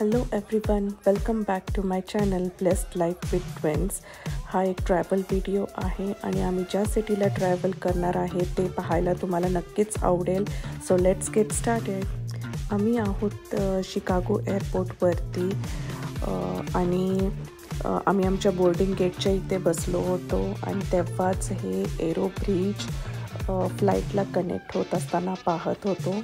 Hello everyone, welcome back to my channel blessed life with twins. हा एक travel video आहे आणि आम्ही ज्या सिटीला ट्रॅव्हल करणार आहे ते पाहायला तुम्हाला नक्कीच आवडेल. So let's get started. आम्ही आहोत शिकागो एअरपोर्टवरती आणि आम्ही आमच्या बोर्डिंग गेटच्या इथे बसलो होतो आणि तेव्हाच हे एरो ब्रिज फ्लाईटला कनेक्ट होत असताना पाहत होतो.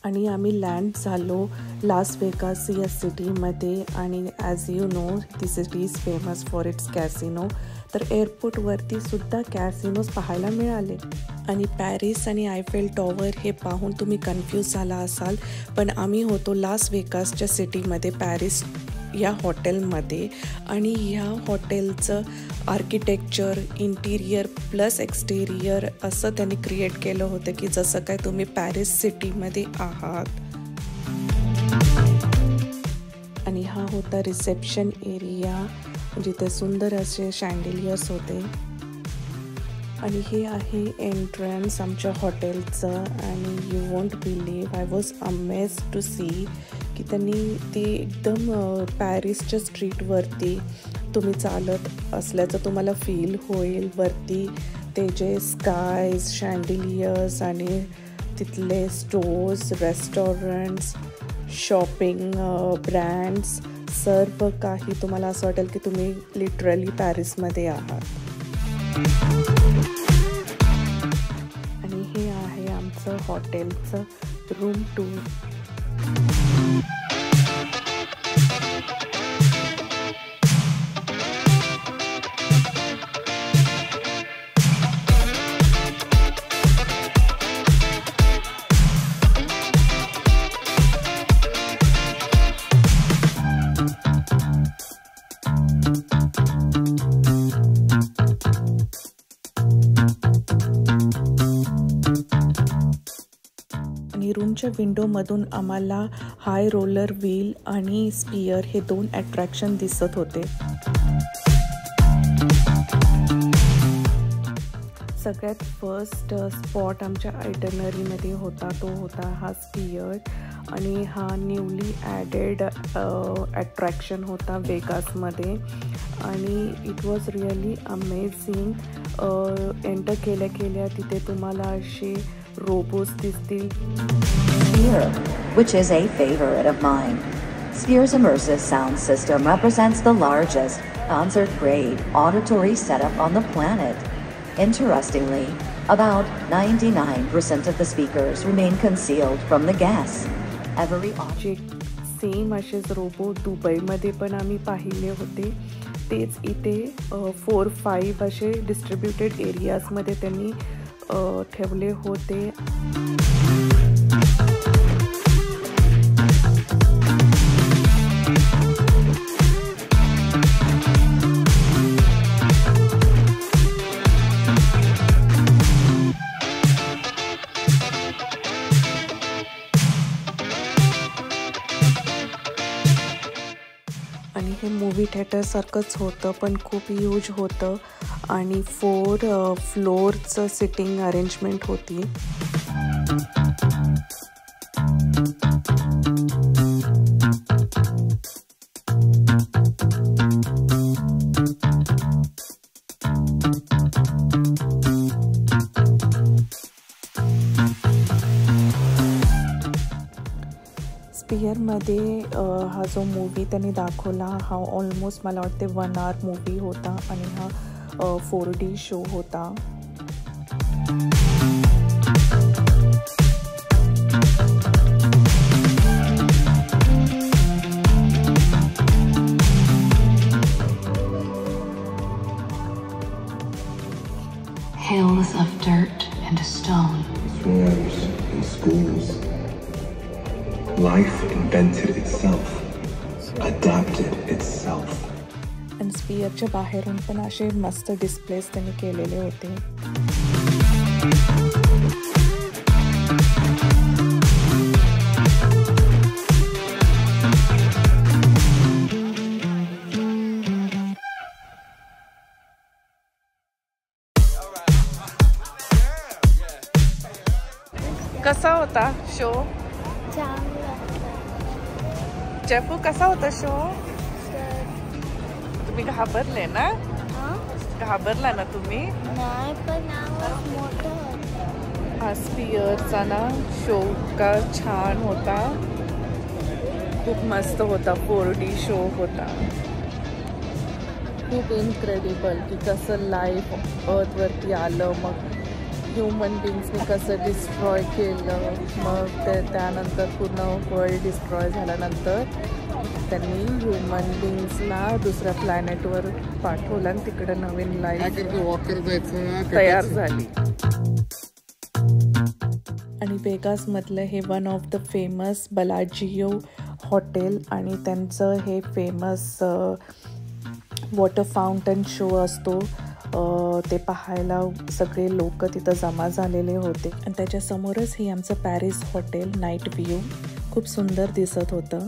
आणि आम्ही लँड झालो लास वेगास या सिटीमध्ये आणि as you know the city is famous for its casino. तर एअरपोर्टवरती सुद्धा कॅसिनोज पाहायला मिळाले आणि पॅरिस आणि आयफेल टॉवर हे पाहून तुम्ही कन्फ्यूज झाला असाल, पण आम्ही होतो लास वेगासच्या सिटीमध्ये पॅरिस या हॉटेलमध्ये आणि ह्या हॉटेलचं आर्किटेक्चर, इंटिरियर प्लस एक्सटेरियर असं त्यांनी क्रिएट केलं होतं की जसं काय तुम्ही पॅरिस सिटीमध्ये आहात. आणि हा होता रिसेप्शन एरिया जिथे सुंदर असे शँडेलियर्स होते. आणि हे आहे एंट्रन्स आमच्या हॉटेलचं आणि you won't believe, I was amazed to see की त्यांनी ते एकदम पॅरिसच्या स्ट्रीटवरती तुम्ही चालत असल्याचं तुम्हाला फील होईल. वरती ते जे स्कायज, शँडेलियर्स आणि तिथले स्टोर्स, रेस्टॉरंट्स, शॉपिंग ब्रँड्स सर्व काही तुम्हाला असं वाटेल की तुम्ही लिटरली पॅरिसमध्ये आहात. आणि हे आहे आमचं हॉटेलचं रूम टूर. रूमच्या विंडोमधून आम्हाला हाय रोलर व्हील आणि स्पियर हे 2 अट्रॅक्शन दिसत होते. सगळ्यात फर्स्ट स्पॉट आमच्या आयटनरीमध्ये होता तो होता हा स्पियर आणि हा न्यूली ॲडेड अट्रॅक्शन होता वेगासमध्ये आणि it was really amazing. Enter केल्या केल्या तिथे तुम्हाला असे रोबोट्स दिसतील. Sphere, which is a favorite of mine. Sphere's immersive sound system represents the largest concert-grade auditory setup on the planet. Interestingly, about 99% of the speakers remain concealed from the guests. Every object same असेच robot दुबईमध्ये पण आम्ही पाहिले होते. तेच इथे 4-5 असे distributed एरियाजमध्ये त्यांनी ठेवले होते. आणि हे मूवी थिएटरसारखंच होतं पण खूप ह्यूज होतं आणि 4 फ्लोअरचं सिटिंग अरेंजमेंट होती. स्पियरमध्ये हा जो मूवी त्यांनी दाखवला हा ऑलमोस्ट मला वाटते 1 hour मूवी होता आणि हा 4D शो होता. Hills of dirt and stone. Swamps and schools. Life invented itself, adapted itself. पियरच्या बाहेरून पण असे मस्त डिस्प्लेस त्यांनी केलेले होते. कसा होता शो? जेफू कसा होता शो? तुम्ही घाबरले ना? घाबरला ना तुम्ही? नाही, पण आवाज मोठा होता. हा स्पियरचा ना शो का छान होता, खूप मस्त होता. 4D शो होता, खूप इनक्रेडिबल की कसं लाईफ अर्थवरती आलं, मग ह्युमन बिंग्सनी कसं डिस्ट्रॉय केलं, मग त्यानंतर पूर्ण वर्ल्ड डिस्ट्रॉय झाल्यानंतर त्यांनी ह्युमन बिंग्सला दुसऱ्या प्लॅनेटवर पाठवलं आणि तिकडे नवीन लाईफ तयार झाली. आणि वेगासमधलं हे one of the famous Bellagio hotel आणि त्यांचं हे फेमस वॉटर फाउंटन शो असतो, ते पाहायला सगळे लोक तिथं जमा झालेले होते. आणि त्याच्यासमोरच हे आमचं पॅरिस हॉटेल नाईट व्ह्यू खूप सुंदर दिसत होतं.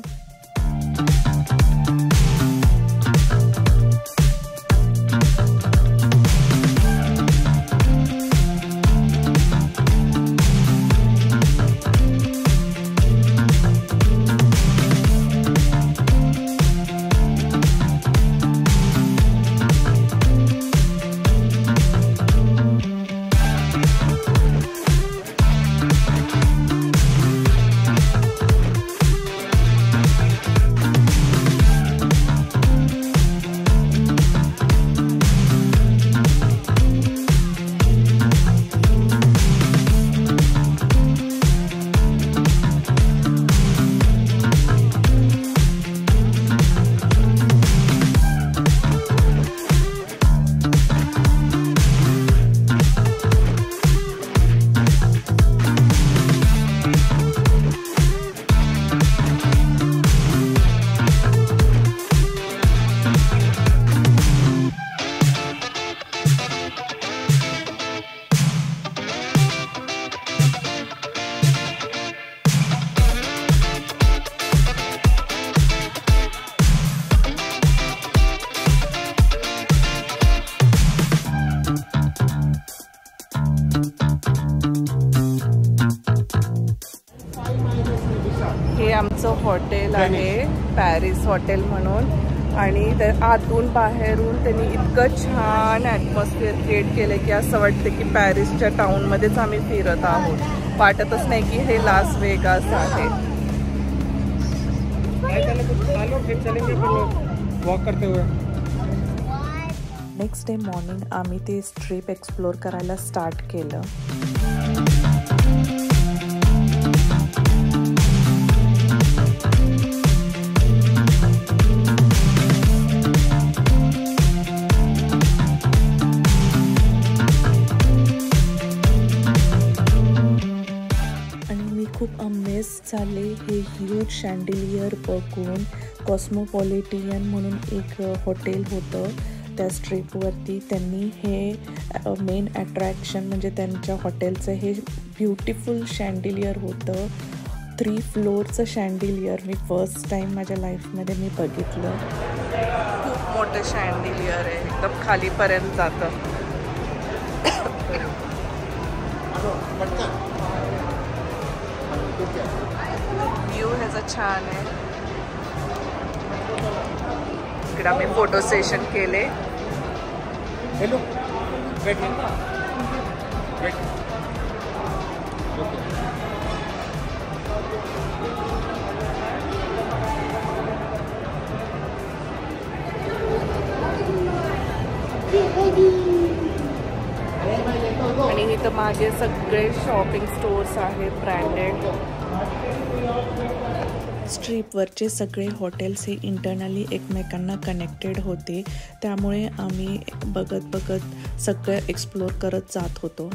हे आमचं हॉटेल आहे पॅरिस हॉटेल म्हणून, आणि आतून बाहेरून त्यांनी इतकं छान ॲटमॉस्फिअर क्रिएट केलं की असं वाटतं की पॅरिसच्या टाउनमध्येच आम्ही फिरत आहोत. वाटतच नाही की हे लास वेगास आहे. नेक्स्ट डे मॉर्निंग आम्ही ते स्ट्रीप एक्सप्लोर करायला स्टार्ट केलं. खूप अमेज झाले हे ह्यूज शँडिलियर बघून. कॉस्मोपॉलिटियन म्हणून एक हॉटेल होतं त्या स्ट्रीपवरती. त्यांनी हे मेन अट्रॅक्शन म्हणजे त्यांच्या हॉटेलचं हे ब्युटिफुल शँडिलियर होतं. 3 फ्लोअरचं शँडिलियर मी फर्स्ट टाईम माझ्या लाईफमध्ये मी बघितलं. खूप मोठं शँडिलियर आहे, एकदम खालीपर्यंत जातं. व्ह्यू ह्याचा छान आहे. इकडे आम्ही फोटो सेशन केले. हेलो वेट वेट आणि इथं मागे सगळे शॉपिंग स्टोर्स आहेत ब्रँडेड. स्ट्रीपवरचे सगळे हॉटेल्स हे इंटरनली एकमेकांना कनेक्टेड होते, त्यामुळे आम्ही बघत सगळं एक्सप्लोर करत जात होतो.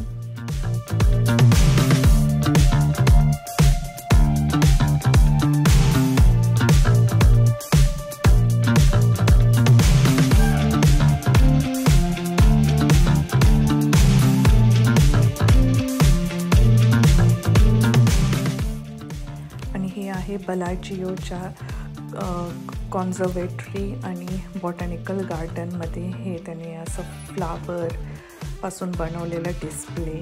बलाजियोच्या कॉन्झर्वेटरी आणि बॉटॅनिकल गार्डनमध्ये हे त्याने असं फ्लावर पासून बनवलेलं डिस्प्ले.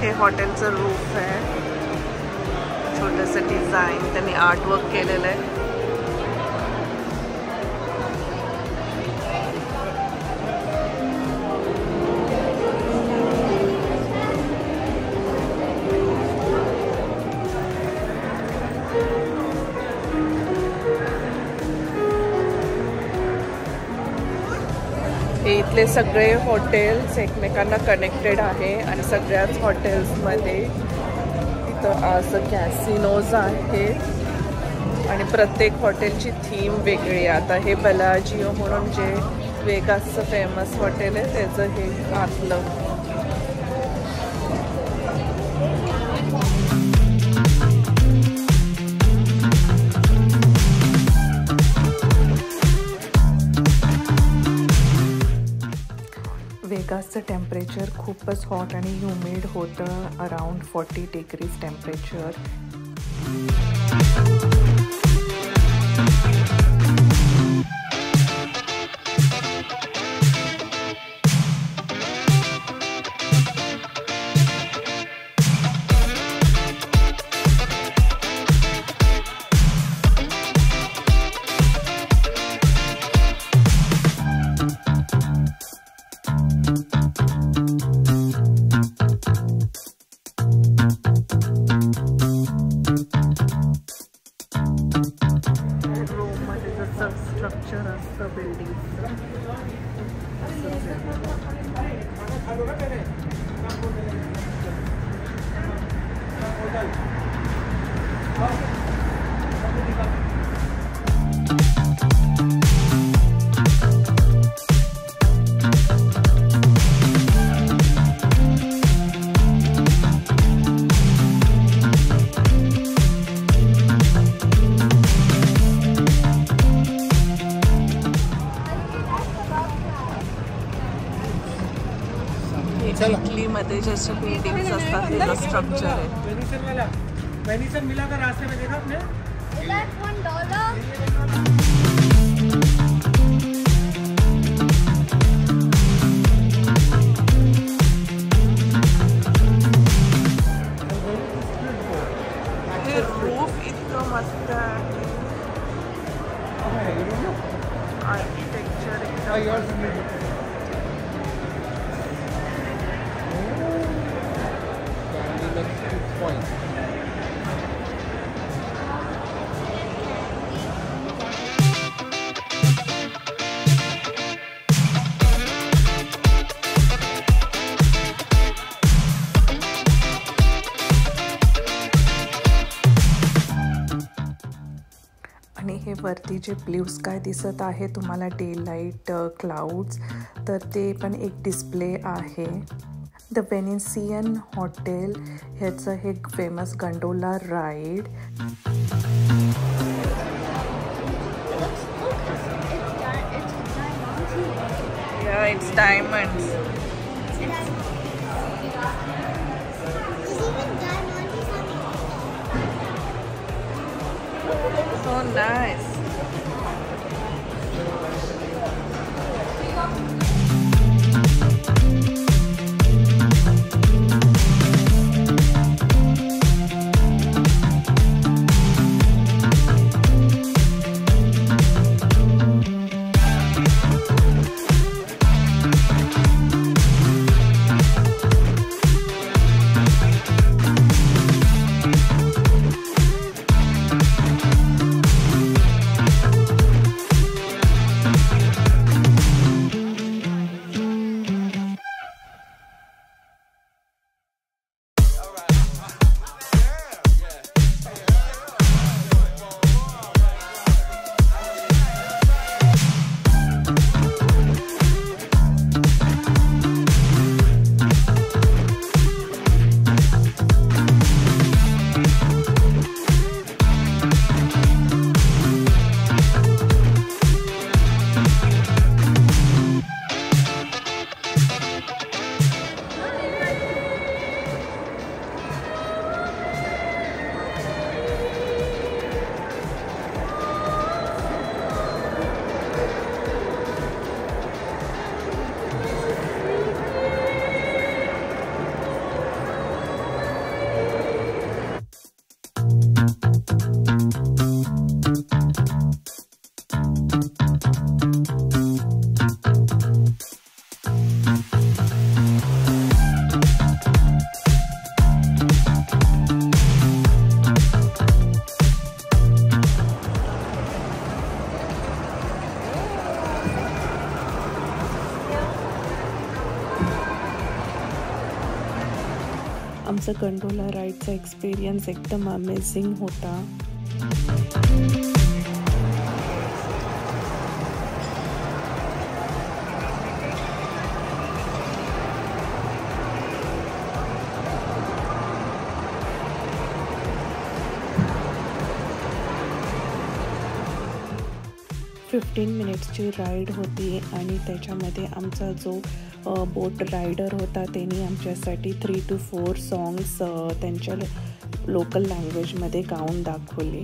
हे हॉटेलचं रूफ आहे. छोटंसं डिझाईन त्यांनी आर्टवर्क केलेलं आहे. हे इथले सगळे हॉटेल्स एकमेकांना कनेक्टेड आहे आणि सगळ्याच हॉटेल्समध्ये इथं असं कॅसिनोज आहेत आणि प्रत्येक हॉटेलची थीम वेगळी आहे. आता हे बलाजियो म्हणून जे वेगासचं फेमस हॉटेल आहे त्याचं हे आतलं. वेगासचं टेम्परेचर खूपच हॉट आणि ह्युमिड होतं. Around 40 degrees temperature. स्ट्रक्चर असतं बिल्डिंगचं. इटलीमध्ये जसे बिल्डिंग्स असतात त्याचं स्ट्रक्चर आहे. वेनिसन मिला का रास्ते में देखा आपने? हे रूफ इतकं मस्त आहे. आर्किटेक्चर एकदम आणि हे वरती जे ब्ल्यू स्काय दिसत आहे तुम्हाला डे लाईट क्लाउड्स, तर ते पण एक डिस्प्ले आहे. द वेनेसियन हॉटेल ह्याचं हे famous gondola ride. Yeah, it's diamonds. nice. आमचा गंडोला राईडचा एक्सपिरियन्स एकदम अमेझिंग होता. फिफ्टीन मिनिट्सची राईड होती आणि त्याच्यामध्ये आमचा जो बोट रायडर होता त्यांनी आमच्यासाठी 3 to 4 सॉंग्स त्यांच्या लोकल लँग्वेजमध्ये गाऊन दाखवले.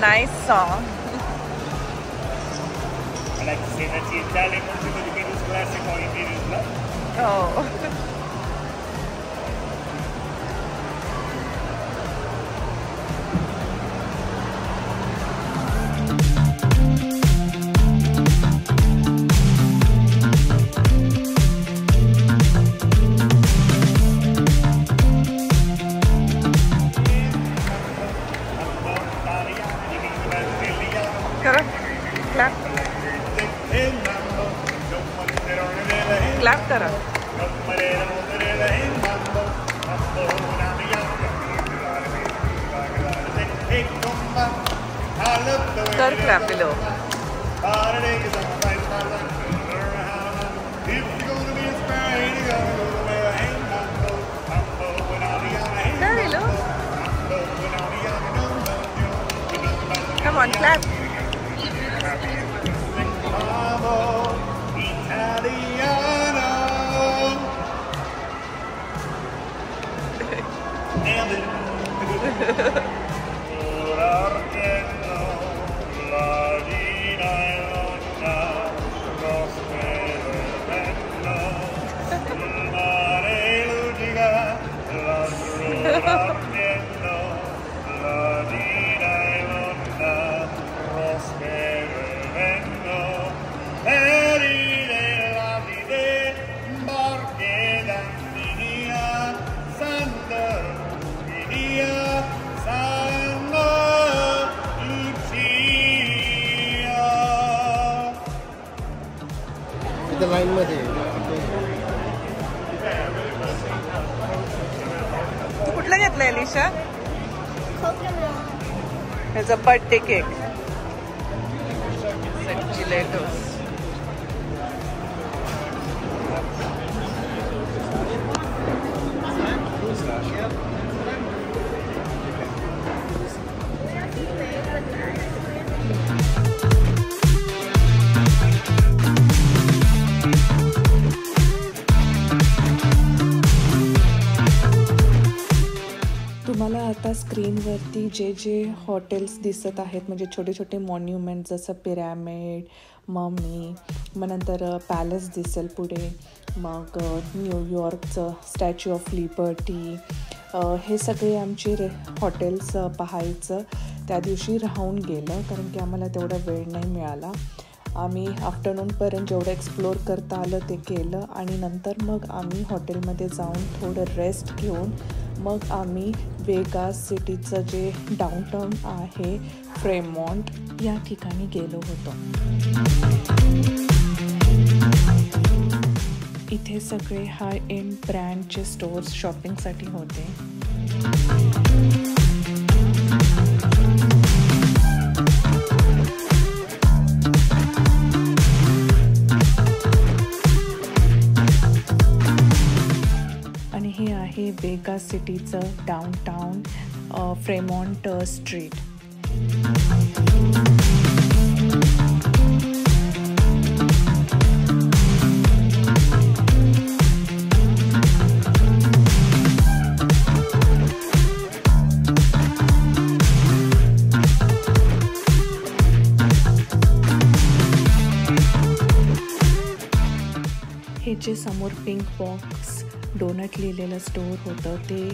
Nice song. I like to say that the Italian version of the Beatles classic, All You Need Is Love. Oh. Clap करा. कर clap below. Come on, clap. लाईनमध्ये. तू कुठलं घेतलं एलिशा? ह्याचा बर्थडे केक. जिलेटोस. तुम्हाला आता स्क्रीनवरती जे जे हॉटेल्स दिसत आहेत म्हणजे छोटे छोटे मॉन्युमेंट जसं पिरॅमिड, ममी, मग नंतर पॅलेस दिसेल पुढे, मग न्यूयॉर्कचं स्टॅच्यू ऑफ लिबर्टी, हे सगळे आमचे हॉटेल्स पाहायचं त्या दिवशी राहून गेलं कारण की आम्हाला तेवढा वेळ नाही मिळाला. आम्ही आफ्टरनूनपर्यंत जेवढं एक्सप्लोअर करता आलं ते केलं आणि नंतर मग आम्ही हॉटेलमध्ये जाऊन थोडं रेस्ट घेऊन मग आम्ही वेगास सिटीचं जे डाऊनटाऊन आहे फ्रेमॉन्ट या ठिकाणी गेलो होतो. इथे सगळे हाय एंड ब्रँडचे स्टोर्स शॉपिंगसाठी होते. आणि हे आहे वेगास सिटीचं डाऊनटाऊन फ्रेमॉन्ट स्ट्रीट. हे जे समोर पिंक बॉक्स डोनट लिहिलेलं स्टोअर होतं ते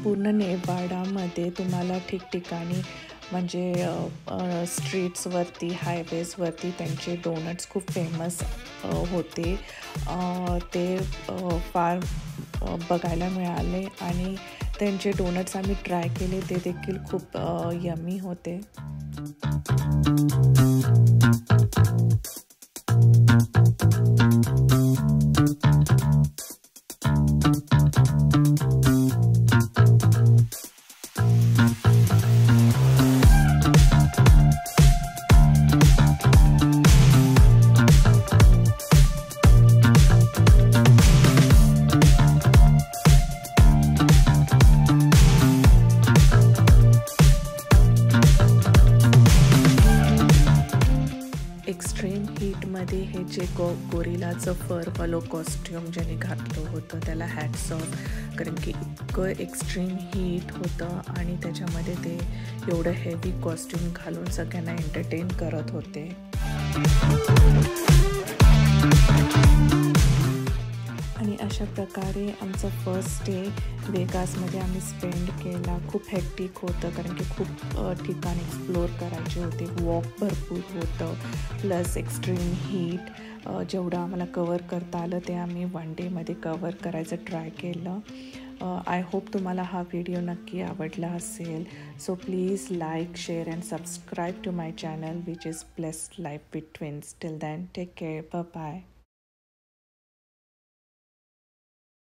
पूर्ण नेवाडामध्ये तुम्हाला ठिकठिकाणी म्हणजे स्ट्रीट्सवरती, हायवेजवरती त्यांचे डोनट्स खूप फेमस होते. ते फार बघायला मिळाले आणि त्यांचे डोनट्स आम्ही ट्राय केले, ते देखील खूप यम्मी होते. एक्स्ट्रीम हीटमध्ये हे जे गोरिलाचं फरवालं कॉस्ट्यूम ज्याने घातलं होतं त्याला हॅट्स ऑफ, कारण की इतकं एक्स्ट्रीम हीट होतं आणि त्याच्यामध्ये ते एवढं हेवी कॉस्ट्यूम घालून सगळ्यांना एंटरटेन करत होते. आणि अशा प्रकारे आमचं फर्स्ट डे वेगासमध्ये आम्ही स्पेंड केला. खूप हेक्टिक होतं कारण की खूप ठिकाण एक्सप्लोअर करायचे होते, वॉक भरपूर होतं, प्लस एक्स्ट्रीम हीट. जेवढं आम्हाला कवर करता आलं ते आम्ही वन डेमध्ये कवर करायचं ट्राय केलं. आय होप तुम्हाला हा व्हिडिओ नक्की आवडला असेल. So please like, share and subscribe to my channel which is blessed life with twins. Till then take care. Bye bye.